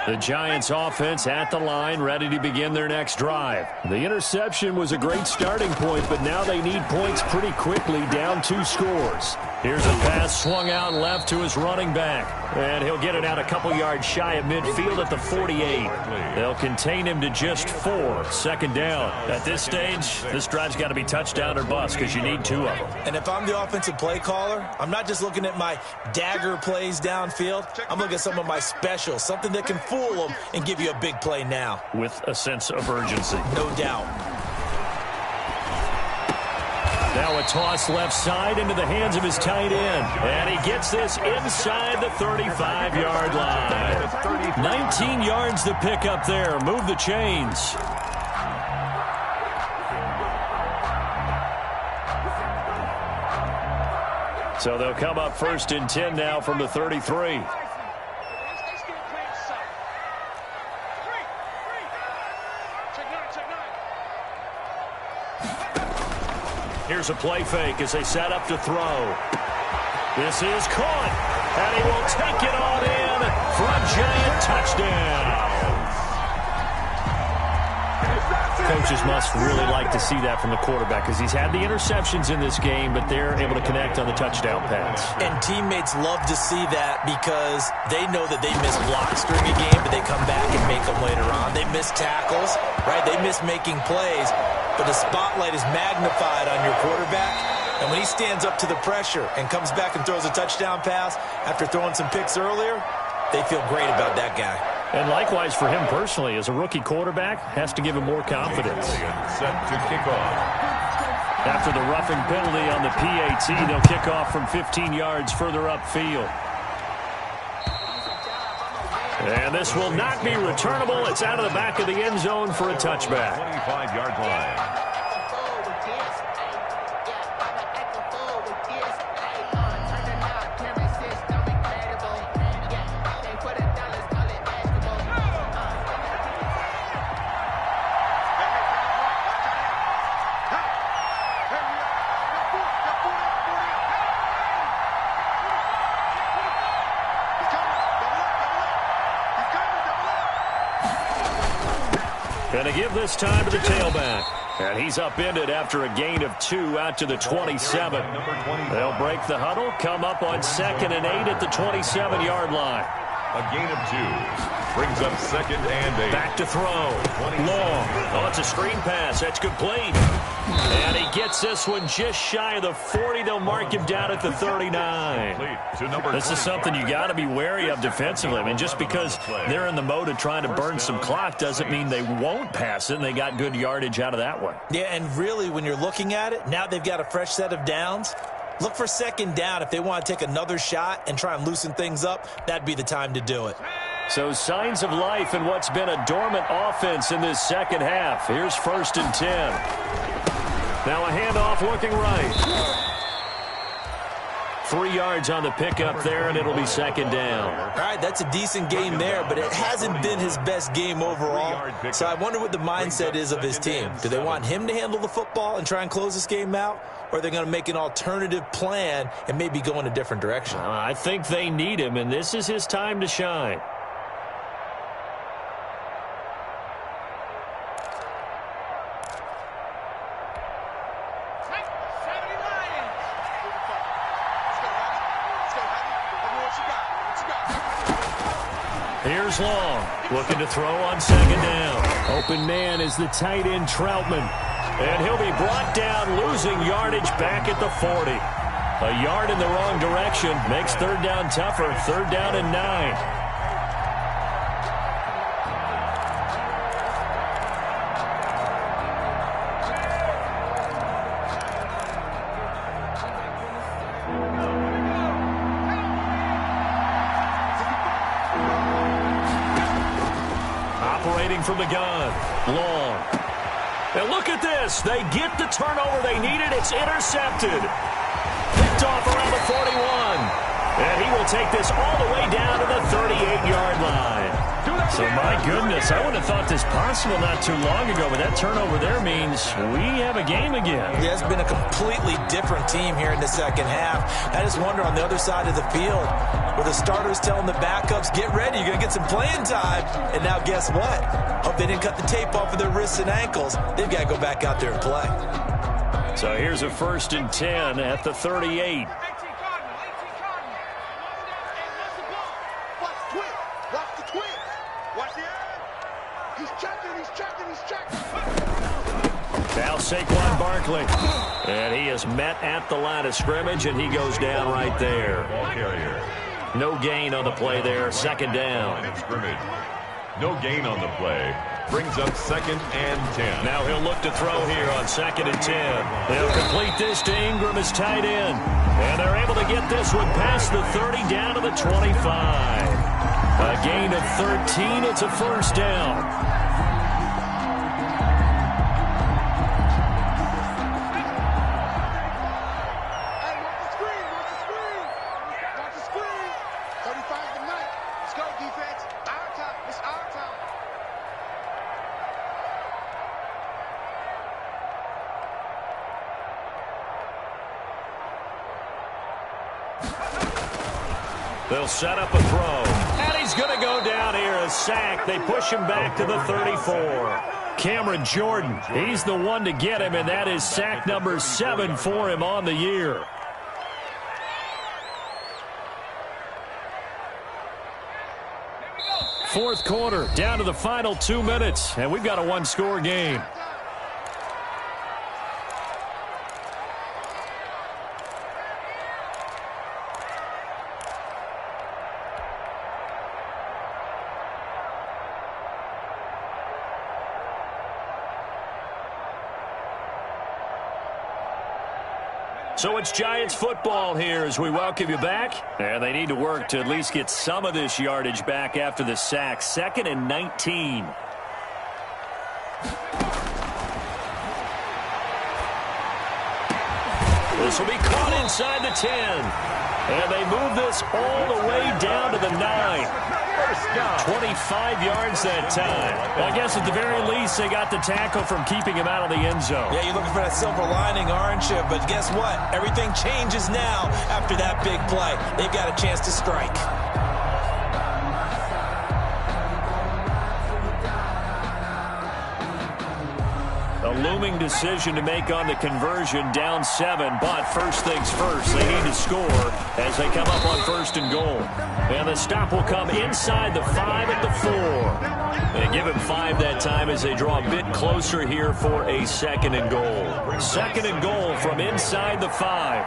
The Giants offense at the line, ready to begin their next drive. The interception was a great starting point, but now they need points pretty quickly, down 2 scores. Here's a pass swung out left to his running back. And he'll get it out a couple yards shy of midfield at the 48. They'll contain him to just 4. 2nd down. At this stage, this drive's got to be touchdown or bust because you need 2 of them. And if I'm the offensive play caller, I'm not just looking at my dagger plays downfield. I'm looking at some of my specials, something that can fool them and give you a big play now. With a sense of urgency. No doubt. Now a toss left side into the hands of his tight end. And he gets this inside the 35-yard line. 19 yards to pick up there. Move the chains. So they'll come up 1st and 10 now from the 33. Here's a play fake as they set up to throw. This is caught, and he will take it on in for a giant touchdown. Coaches must really like to see that from the quarterback because he's had the interceptions in this game, but they're able to connect on the touchdown pass. And teammates love to see that because they know that they miss blocks during a game, but they come back and make them later on. They miss tackles, right? They miss making plays, but the spotlight is magnified on your quarterback. And when he stands up to the pressure and comes back and throws a touchdown pass after throwing some picks earlier, they feel great about that guy. And likewise for him personally, as a rookie quarterback, has to give him more confidence. Set to kick off. After the roughing penalty on the PAT, they'll kick off from 15 yards further upfield. And this will not be returnable. It's out of the back of the end zone for a touchback. 25-yard line. Going to give this time to the tailback. And he's upended after a gain of 2 out to the 27. They'll break the huddle, come up on 2nd and 8 at the 27-yard line. A gain of 2. Brings up 2nd and 8. Back to throw. Long. Oh, it's a screen pass. That's complete. And he gets this one just shy of the 40. They'll mark him down at the 39. This is something you got to be wary of defensively. I mean, just because they're in the mode of trying to burn some clock doesn't mean they won't pass it, and they got good yardage out of that one. Yeah, and really, when you're looking at it, now they've got a fresh set of downs. Look for 2nd down. If they want to take another shot and try and loosen things up, that'd be the time to do it. So signs of life in what's been a dormant offense in this second half. Here's 1st and 10. Now a handoff looking right. 3 yards on the pickup there, and it'll be 2nd down. All right, that's a decent game there, but it hasn't been his best game overall. So I wonder what the mindset is of his team. Do they want him to handle the football and try and close this game out? Or are they going to make an alternative plan and maybe go in a different direction? I think they need him, and this is his time to shine. Here's Long, looking to throw on 2nd down. Open man is the tight end Troutman. And he'll be brought down, losing yardage back at the 40. A yard in the wrong direction makes 3rd down tougher. 3rd down and 9. From the gun. Long. And look at this. They get the turnover they needed. It's intercepted. Picked off around the 41. And he will take this all the way down to the 38-yard line. So, my goodness, I wouldn't have thought this possible not too long ago, but that turnover there means we have a game again. Yeah, it's been a completely different team here in the second half. I just wonder on the other side of the field, where the starters telling the backups, get ready, you're going to get some playing time. And now guess what? Hope they didn't cut the tape off of their wrists and ankles. They've got to go back out there and play. So here's a 1st and 10 at the 38. Now Saquon Barkley. And he is met at the line of scrimmage, and he goes down right there. No gain on the play there. 2nd down. No gain on the play. Brings up 2nd and 10. Now he'll look to throw here on 2nd and 10. They'll complete this to Ingram as tight end. And they're able to get this one past the 30 down to the 25. A gain of 13. It's a 1st down. They'll set up a throw. And he's going to go down here, a sack. They push him back to the 34. Cameron Jordan, he's the one to get him, and that is sack number 7 for him on the year. Fourth quarter, down to the final 2 minutes, and we've got a one-score game. So it's Giants football here as we welcome you back. And they need to work to at least get some of this yardage back after the sack. 2nd and 19. This will be caught inside the 10. And they move this all the way down to the 9. 25 yards that time. Well, I guess at the very least, they got the tackle from keeping him out of the end zone. Yeah, you're looking for that silver lining, aren't you? But guess what? Everything changes now after that big play. They've got a chance to strike. The looming decision to make on the conversion, down 7. But first things first, they need to score as they come up on 1st and goal. And the stop will come inside the 5 at the 4. They give him 5 that time as they draw a bit closer here for a 2nd and goal. 2nd and goal from inside the 5.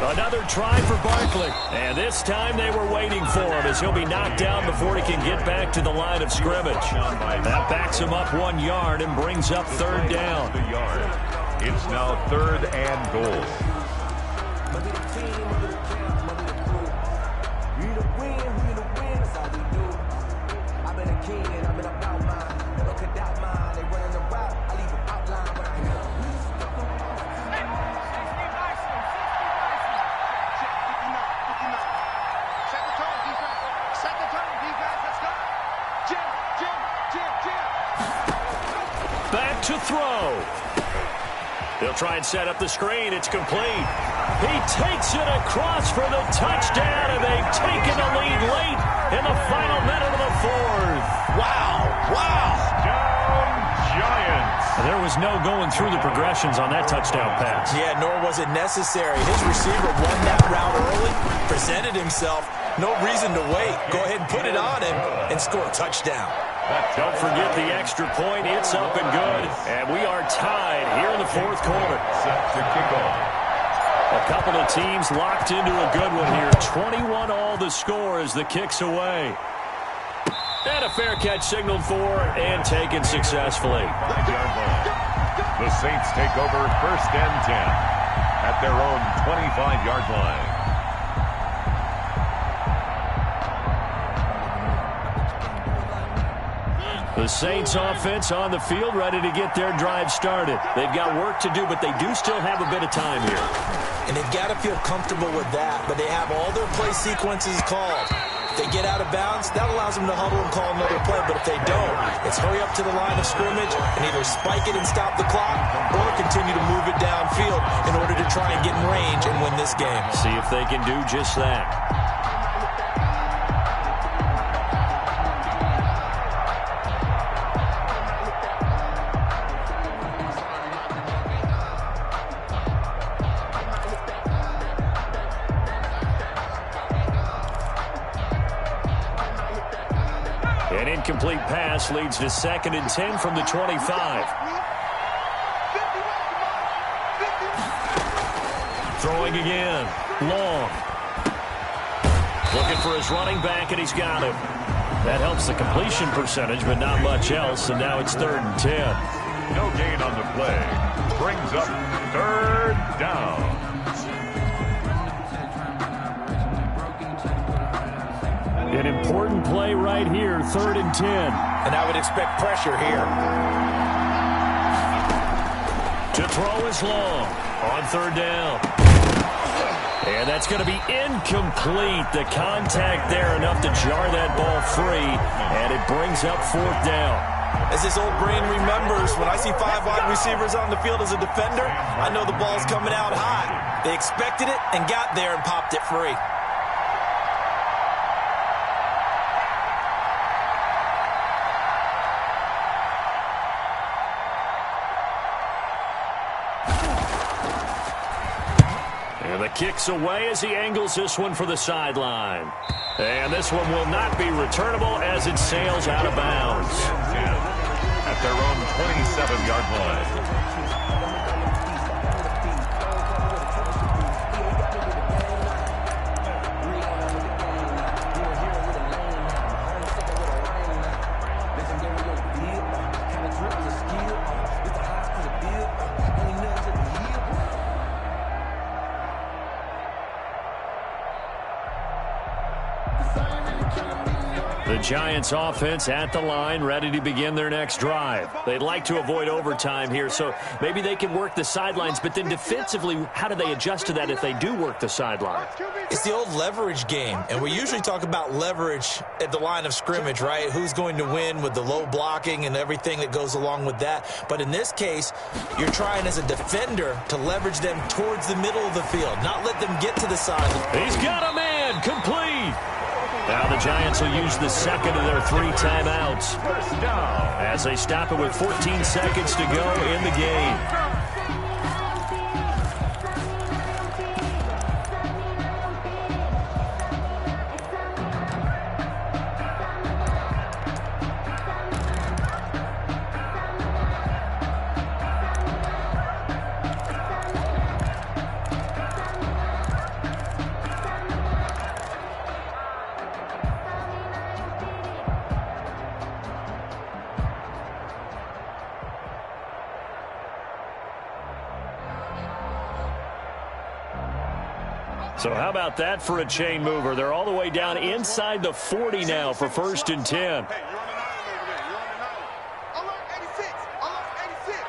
Another try for Barkley. And this time they were waiting for him as he'll be knocked down before he can get back to the line of scrimmage. That backs him up 1 yard and brings up 3rd down. It's now 3rd and goal. Back to throw. He'll try and set up the screen. It's complete. He takes it across for the touchdown, and they've taken the lead late in the final minute of the 4th. Wow. Down Giants. There was no going through the progressions on that touchdown pass. Yeah, nor was it necessary. His receiver won that route early, presented himself. No reason to wait. Go ahead and put it on him and score a touchdown. Don't forget the extra point. It's up and good. And we are tied here in the 4th quarter. Set to kick off. A couple of teams locked into a good one here. 21 all the score as the kick's away. And a fair catch signaled for and taken successfully. 5-yard line. The Saints take over 1st and 10 at their own 25-yard line. The Saints offense on the field, ready to get their drive started. They've got work to do, but they do still have a bit of time here. And they've got to feel comfortable with that, but they have all their play sequences called. If they get out of bounds, that allows them to huddle and call another play, but if they don't, it's hurry up to the line of scrimmage and either spike it and stop the clock or continue to move it downfield in order to try and get in range and win this game. See if they can do just that. An incomplete pass leads to 2nd and 10 from the 25. Throwing again. Long. Looking for his running back, and he's got him. That helps the completion percentage, but not much else, and now it's 3rd and 10. No gain on the play. Brings up 3rd down. An important play right here, 3rd and 10. And I would expect pressure here. To throw is Long on 3rd down. And that's going to be incomplete. The contact there enough to jar that ball free, and it brings up 4th down. As this old brain remembers, when I see 5 wide receivers on the field as a defender, I know the ball's coming out high. They expected it and got there and popped it free. And the kick's away as he angles this one for the sideline. And this one will not be returnable as it sails out of bounds. At their own 27-yard line. The Giants offense at the line, ready to begin their next drive. They'd like to avoid overtime here, so maybe they can work the sidelines, but then defensively, how do they adjust to that if they do work the sideline? It's the old leverage game, and we usually talk about leverage at the line of scrimmage, right? Who's going to win with the low blocking and everything that goes along with that. But in this case, you're trying as a defender to leverage them towards the middle of the field, not let them get to the sideline. He's got a man, complete. Now the Giants will use the second of their 3 timeouts as they stop it with 14 seconds to go in the game. So how about that for a chain mover? They're all the way down inside the 40 now for 1st and 10. Hey, you're on the 9 over there. You're on the 9. Alert 86. Alert 86.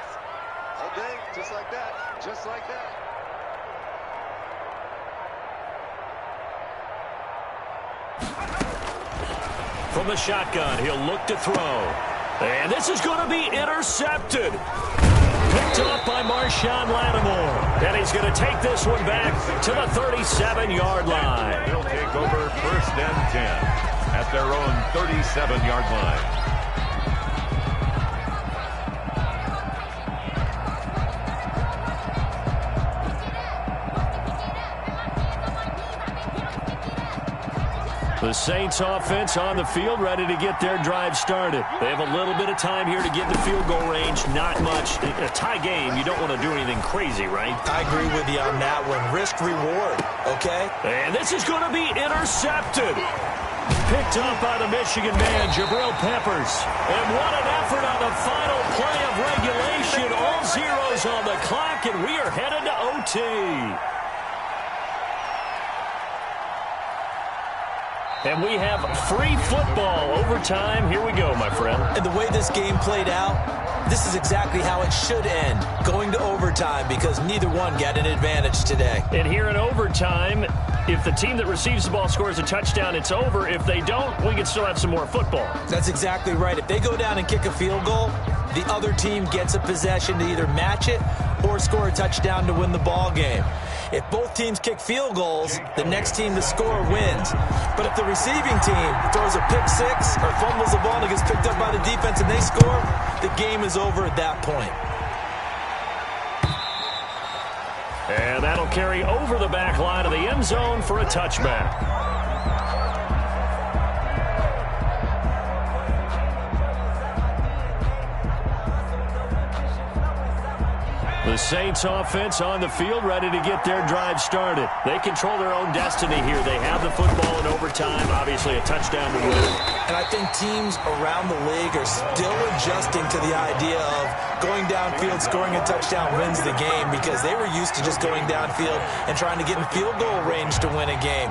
All day, just like that. Just like that. From the shotgun, he'll look to throw. And this is going to be intercepted. Picked up by Marshawn Lattimore. And he's going to take this one back to the 37-yard line. They'll take over 1st and 10 at their own 37-yard line. The Saints offense on the field, ready to get their drive started. They have a little bit of time here to get in the field goal range. Not much. In a tie game, you don't want to do anything crazy, right? I agree with you on that one. Risk reward, okay? And this is going to be intercepted. Picked up by the Michigan man, Jabril Peppers. And what an effort on the final play of regulation. All zeros on the clock, and we are headed to OT. And we have free football overtime. Here we go, my friend. And the way this game played out, this is exactly how it should end, going to overtime, because neither one got an advantage today. And here in overtime, if the team that receives the ball scores a touchdown, it's over. If they don't, we can still have some more football. That's exactly right. If they go down and kick a field goal, the other team gets a possession to either match it or score a touchdown to win the ball game. If both teams kick field goals, the next team to score wins. But if the receiving team throws a pick six or fumbles the ball and gets picked up by the defense and they score, the game is over at that point. And that'll carry over the back line of the end zone for a touchback. The Saints offense on the field, ready to get their drive started. They control their own destiny here. They have the football in overtime, obviously a touchdown to win. And I think teams around the league are still adjusting to the idea of going downfield, scoring a touchdown wins the game, because they were used to just going downfield and trying to get in field goal range to win a game.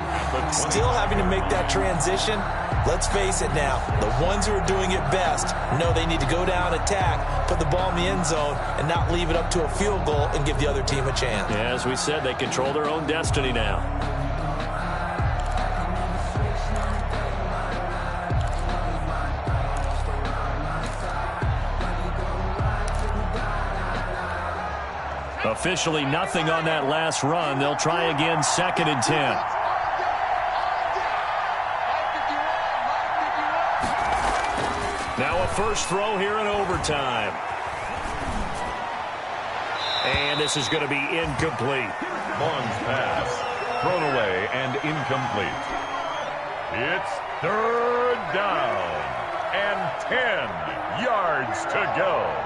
Still having to make that transition. Let's face it now, the ones who are doing it best know they need to go down, attack, put the ball in the end zone, and not leave it up to a field goal and give the other team a chance. Yeah, as we said, they control their own destiny now. Officially nothing on that last run. They'll try again, 2nd and 10. Now a first throw here in overtime. And this is going to be incomplete. Long's pass thrown away and incomplete. It's 3rd down and 10 yards to go.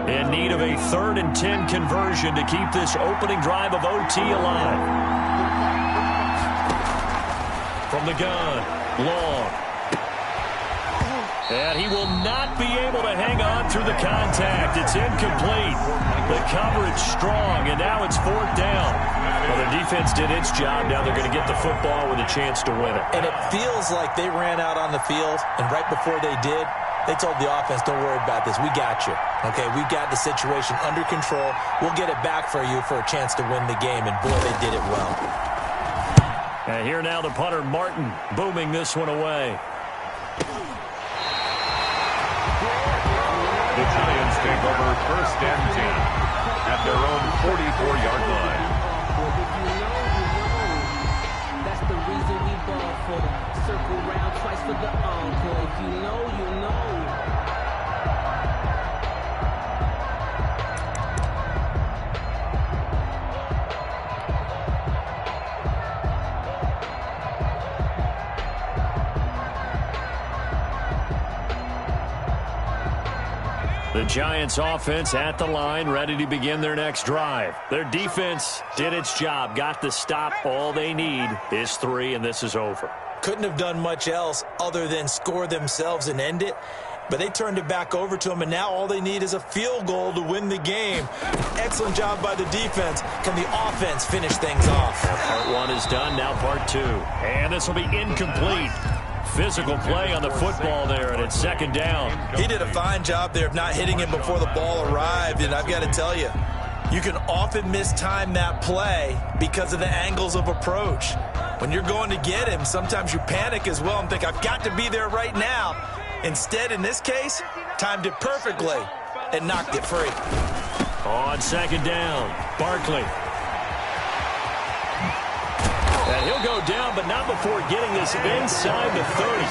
In need of a 3rd and 10 conversion to keep this opening drive of OT alive. From the gun, Long. And he will not be able to hang on through the contact. It's incomplete. The coverage strong, and now it's 4th down. Well, the defense did its job. Now they're going to get the football with a chance to win it. And it feels like they ran out on the field, and right before they did, they told the offense, don't worry about this. We got you. Okay, we got the situation under control. We'll get it back for you for a chance to win the game. And, boy, they did it well. And here now the punter, Martin, booming this one away. The Giants take over 1st and 10 at their own 44-yard line. That's the reason we ball for. Circle round twice for the encore. If you know, you know. The Giants offense at the line, ready to begin their next drive. Their defense did its job, got the stop. All they need is 3, and this is over. Couldn't have done much else other than score themselves and end it. But they turned it back over to them, and now all they need is a field goal to win the game. Excellent job by the defense. Can the offense finish things off? Part 1 is done, now part 2. And this will be incomplete. Physical play on the football there, and it's 2nd down. He did a fine job there of not hitting him before the ball arrived, and I've got to tell you, you can often mistime that play because of the angles of approach. When you're going to get him, sometimes you panic as well and think, I've got to be there right now. Instead, in this case, timed it perfectly and knocked it free. On 2nd down, Barkley. And he'll go down, but not before getting this inside the 30.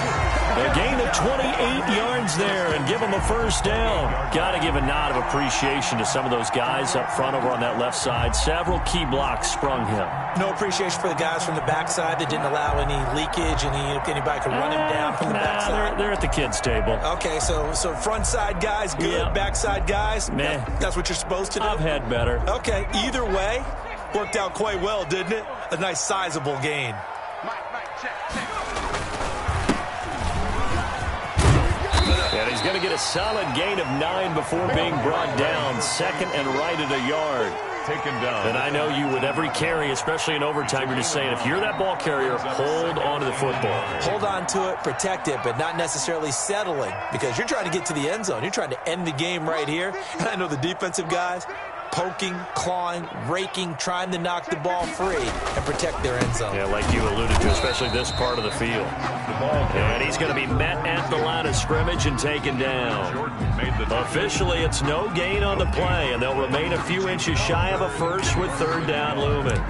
A gain of 28 yards there and give him a 1st down. Got to give a nod of appreciation to some of those guys up front over on that left side. Several key blocks sprung him. No appreciation for the guys from the backside that didn't allow any leakage, anybody could run him down from the backside. They're at the kids' table. Okay, so front side guys good, yeah. Backside guys, meh. That's what you're supposed to do? I've had better. Okay, either way, worked out quite well, didn't it? A nice sizable gain. And he's going to get a solid gain of 9 before being brought down. 2nd and right at a yard. Taken down. And I know you with every carry, especially in overtime, you're just saying, if you're that ball carrier, hold on to the football. Hold on to it, protect it, but not necessarily settling, because you're trying to get to the end zone. You're trying to end the game right here. And I know the defensive guys, poking, clawing, raking, trying to knock the ball free and protect their end zone. Yeah, like you alluded to, especially this part of the field. And he's going to be met at the line of scrimmage and taken down. Officially, it's no gain on the play, and they'll remain a few inches shy of a 1st with 3rd down looming.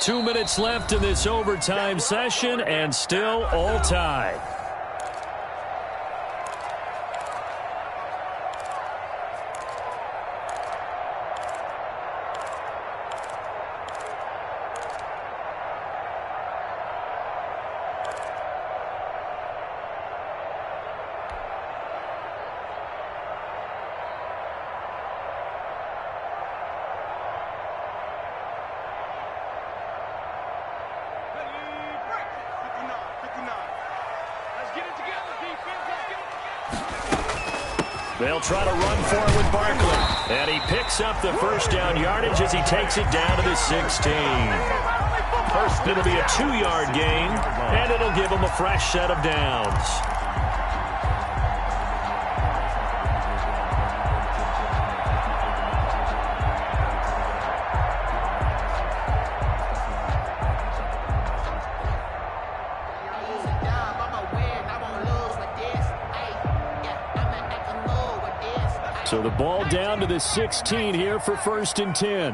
Two minutes left in this overtime session, and still all tied. They'll try to run for it with Barkley. And he picks up the 1st down yardage as he takes it down to the 16. First, it'll be a 2-yard gain, and it'll give him a fresh set of downs. So the ball down to the 16 here for 1st and 10.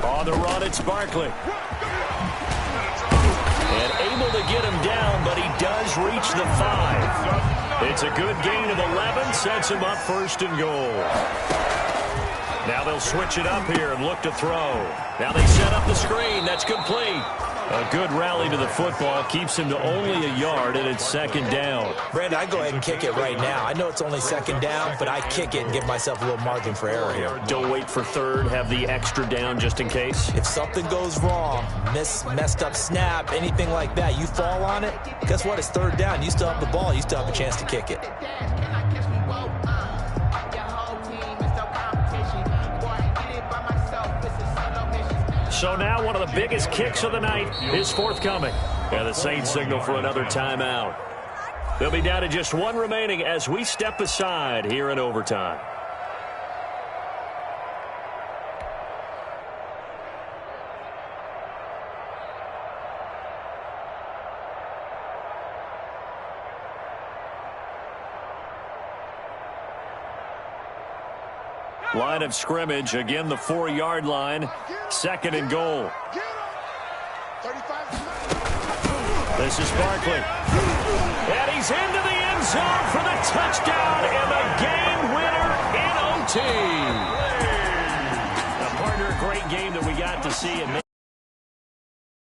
On the run, it's Barkley. And able to get him down, but he does reach the 5. It's a good gain of 11, sets him up 1st and goal. Now they'll switch it up here and look to throw. Now they set up the screen. That's complete. A good rally to the football keeps him to only a yard, and it's 2nd down. Brandon, I go ahead and kick it right now. I know it's only 2nd down, but I kick it and give myself a little margin for error here. Don't wait for 3rd. Have the extra down just in case. If something goes wrong, messed up snap, anything like that, you fall on it, guess what? It's 3rd down. You still have the ball. You still have a chance to kick it. So now one of the biggest kicks of the night is forthcoming. And the Saints signal for another timeout. They'll be down to just one remaining as we step aside here in overtime. Line of scrimmage, again the 4-yard line, 2nd and goal. This is Barkley. And he's into the end zone for the touchdown and the game winner in OT. A partner, a great game that we got to see.